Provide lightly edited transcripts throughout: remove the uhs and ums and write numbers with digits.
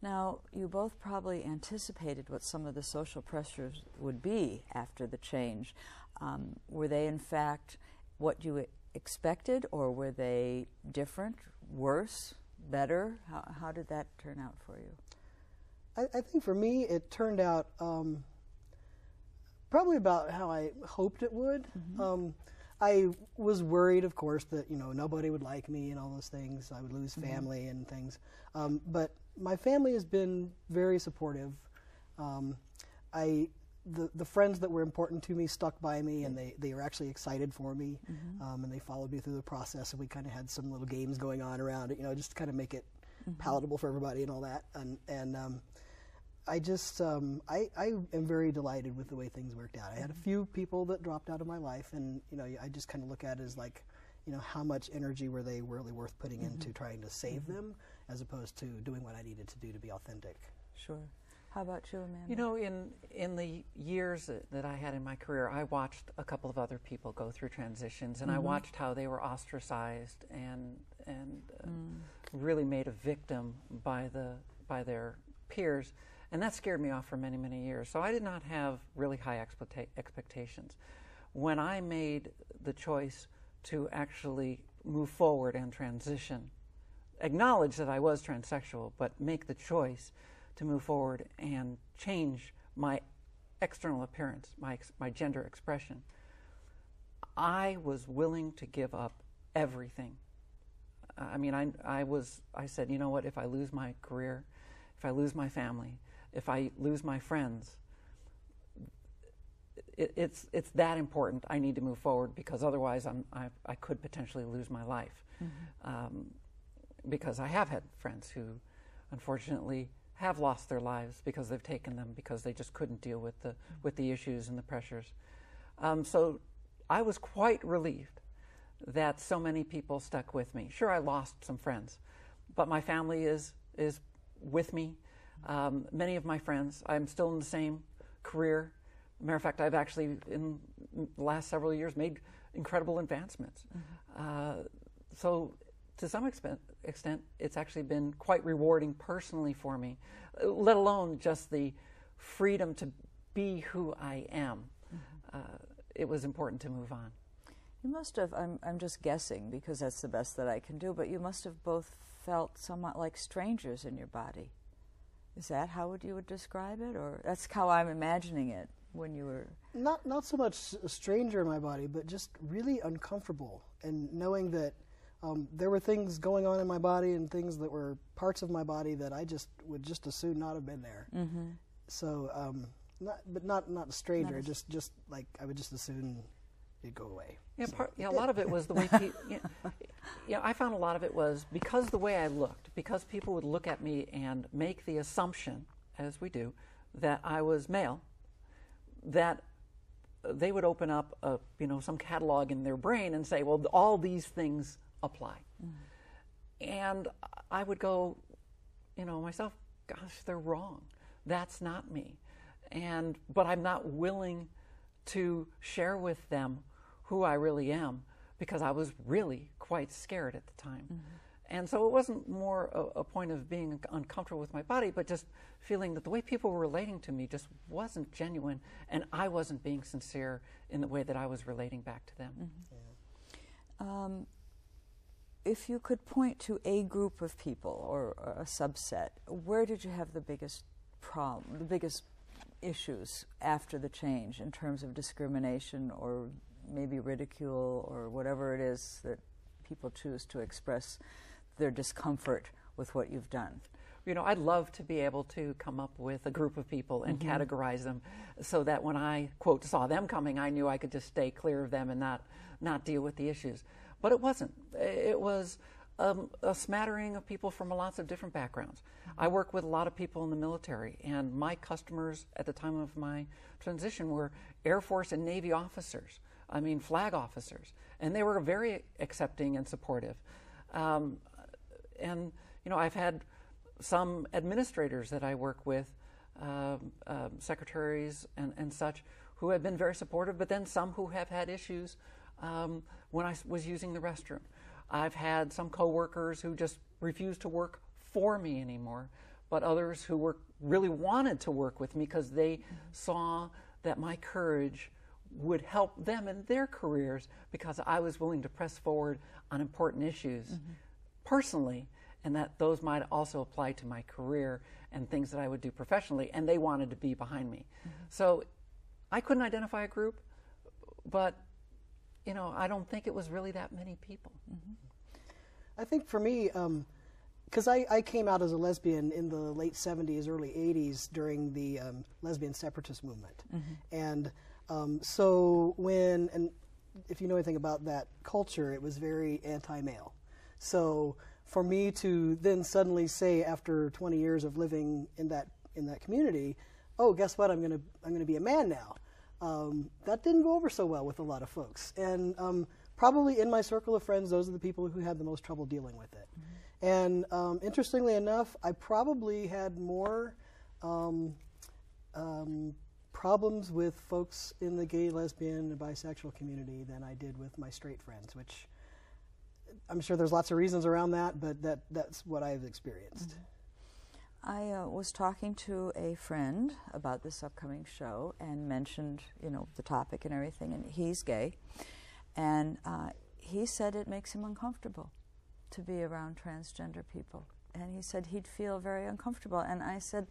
Now, you both probably anticipated what some of the social pressures would be after the change. Were they, in fact, what you expected, or were they different, worse, better? How did that turn out for you? I think for me, it turned out probably about how I hoped it would. Mm-hmm. I was worried, of course, that nobody would like me and all those things. I would lose family and things. But my family has been very supportive. The friends that were important to me stuck by me, and they were actually excited for me, and they followed me through the process. And we kind of had some little games going on around it, just to kind of make it palatable for everybody and all that. And I just I am very delighted with the way things worked out. I had a few people that dropped out of my life, and I just kind of look at it as like, how much energy were they really worth putting into trying to save them, as opposed to doing what I needed to do to be authentic. Sure. How about you, Amanda? In the years that I had in my career, I watched a couple of other people go through transitions, and I watched how they were ostracized and really made a victim by their peers, and that scared me off for many, many years. So I did not have really high expectations. When I made the choice to actually move forward and transition, acknowledge that I was transsexual, but make the choice to move forward and change my external appearance, my gender expression, I was willing to give up everything. I said, you know what, if I lose my career, if I lose my family, if I lose my friends, it's that important. I need to move forward, because otherwise I could potentially lose my life. Because I have had friends who, unfortunately, have lost their lives because they've taken them because they just couldn't deal with the issues and the pressures. So I was quite relieved that so many people stuck with me. Sure, I lost some friends, but my family is with me. Many of my friends, I'm still in the same career. Matter of fact, I've actually, in the last several years, made incredible advancements. So to some extent, it's actually been quite rewarding personally for me, let alone just the freedom to be who I am. It was important to move on. You must have, I'm just guessing because that's the best that I can do, but you must have both felt somewhat like strangers in your body. Is that how you would describe it? Or that's how I'm imagining it when you were... Not so much a stranger in my body, but just really uncomfortable, and knowing that there were things going on in my body and things that were parts of my body that I just would just as soon not have been there. So, not a stranger, just like I would just as soon it'd go away. Yeah, so. A lot of it was the way people, I found a lot of it was because the way I looked, because people would look at me and make the assumption, as we do, that I was male, that they would open up some catalog in their brain and say, well, all these things apply. And I would go, myself, gosh, they're wrong. That's not me. But I'm not willing to share with them who I really am, because I was really quite scared at the time. And so it wasn't more a point of being uncomfortable with my body, but just feeling that the way people were relating to me just wasn't genuine, and I wasn't being sincere in the way that I was relating back to them. If you could point to a group of people or a subset, where did you have the biggest problem, the biggest issues after the change in terms of discrimination or maybe ridicule or whatever it is that people choose to express their discomfort with what you've done? I'd love to be able to come up with a group of people and categorize them so that when I, quote, saw them coming, I knew I could just stay clear of them and not deal with the issues. But it wasn't. It was a smattering of people from lots of different backgrounds. I work with a lot of people in the military, and my customers at the time of my transition were Air Force and Navy officers, flag officers, and they were very accepting and supportive. I've had some administrators that I work with, secretaries and such, who have been very supportive, but then some who have had issues when I was using the restroom. I've had some coworkers who just refused to work for me anymore but others who really wanted to work with me because they saw that my courage would help them in their careers because I was willing to press forward on important issues personally, and that those might also apply to my career and things that I would do professionally, and they wanted to be behind me. So I couldn't identify a group, but I don't think it was really that many people. I think for me, because I came out as a lesbian in the late 70s, early 80s during the lesbian separatist movement. And so and if you know anything about that culture, it was very anti-male. So for me to then suddenly say, after 20 years of living in that community, oh, guess what? I'm gonna be a man now. That didn't go over so well with a lot of folks. And probably in my circle of friends, those are the people who had the most trouble dealing with it. And interestingly enough, I probably had more problems with folks in the gay, lesbian, and bisexual community than I did with my straight friends, which I'm sure there's lots of reasons around that, but that's what I've experienced. I was talking to a friend about this upcoming show and mentioned, the topic and everything, and he's gay, and he said it makes him uncomfortable to be around transgender people, and he said he'd feel very uncomfortable, and I said,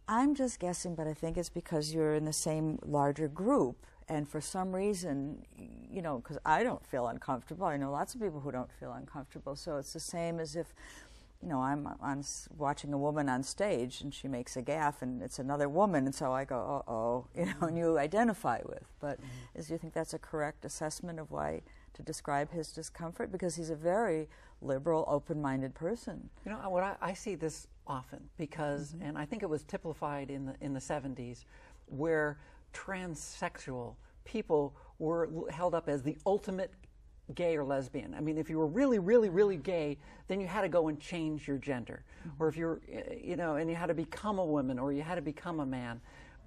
I'm just guessing, but I think it's because you're in the same larger group, and for some reason, because I don't feel uncomfortable, I know lots of people who don't feel uncomfortable, so it's the same as if I'm watching a woman on stage and she makes a gaffe and it's another woman, and so I go, uh-oh, and you identify with. But do you think that's a correct assessment of why to describe his discomfort? Because he's a very liberal, open-minded person. What I see this often because, and I think it was typified in the 70s, where transsexual people were held up as the ultimate gay or lesbian. I mean, if you were really, really, really gay, then you had to go and change your gender. Or if you're, and you had to become a woman or you had to become a man.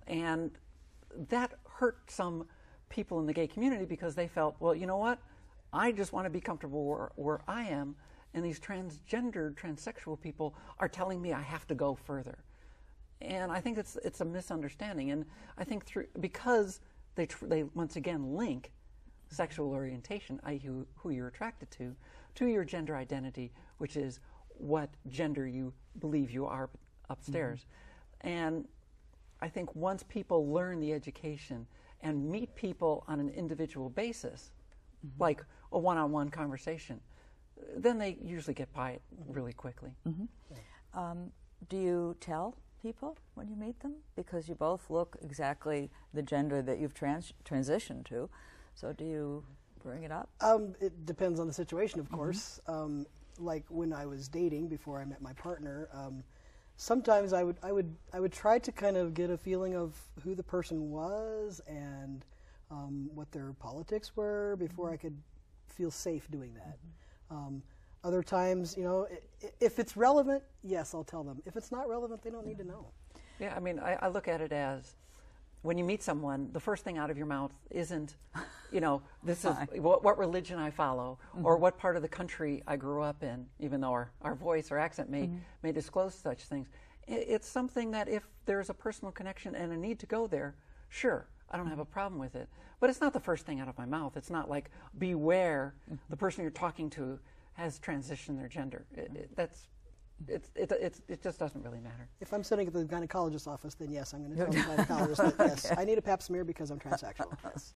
And that hurt some people in the gay community because they felt, well, you know what? I just want to be comfortable where I am, and these transgendered, transsexual people are telling me I have to go further. And I think it's a misunderstanding. And I think because they once again link sexual orientation, i.e. who you're attracted to your gender identity, which is what gender you believe you are upstairs. And I think once people learn the education and meet people on an individual basis, like a one-on-one conversation, then they usually get by it really quickly. Do you tell people when you meet them? Because you both look exactly the gender that you've transitioned to. So do you bring it up? It depends on the situation, of course. Like when I was dating before I met my partner, sometimes I would try to kind of get a feeling of who the person was and what their politics were before I could feel safe doing that. Other times, if it's relevant, yes, I'll tell them. If it's not relevant, they don't need to know. Yeah, I mean, I look at it as when you meet someone, the first thing out of your mouth isn't, this is what religion I follow or what part of the country I grew up in, even though our voice or accent may disclose such things. It's something that if there's a personal connection and a need to go there, sure, I don't have a problem with it. But it's not the first thing out of my mouth. It's not like, beware, the person you're talking to has transitioned their gender. It just doesn't really matter. If I'm sitting at the gynecologist's office, then yes, I'm going to tell the gynecologist that yes, I need a pap smear because I'm transsexual.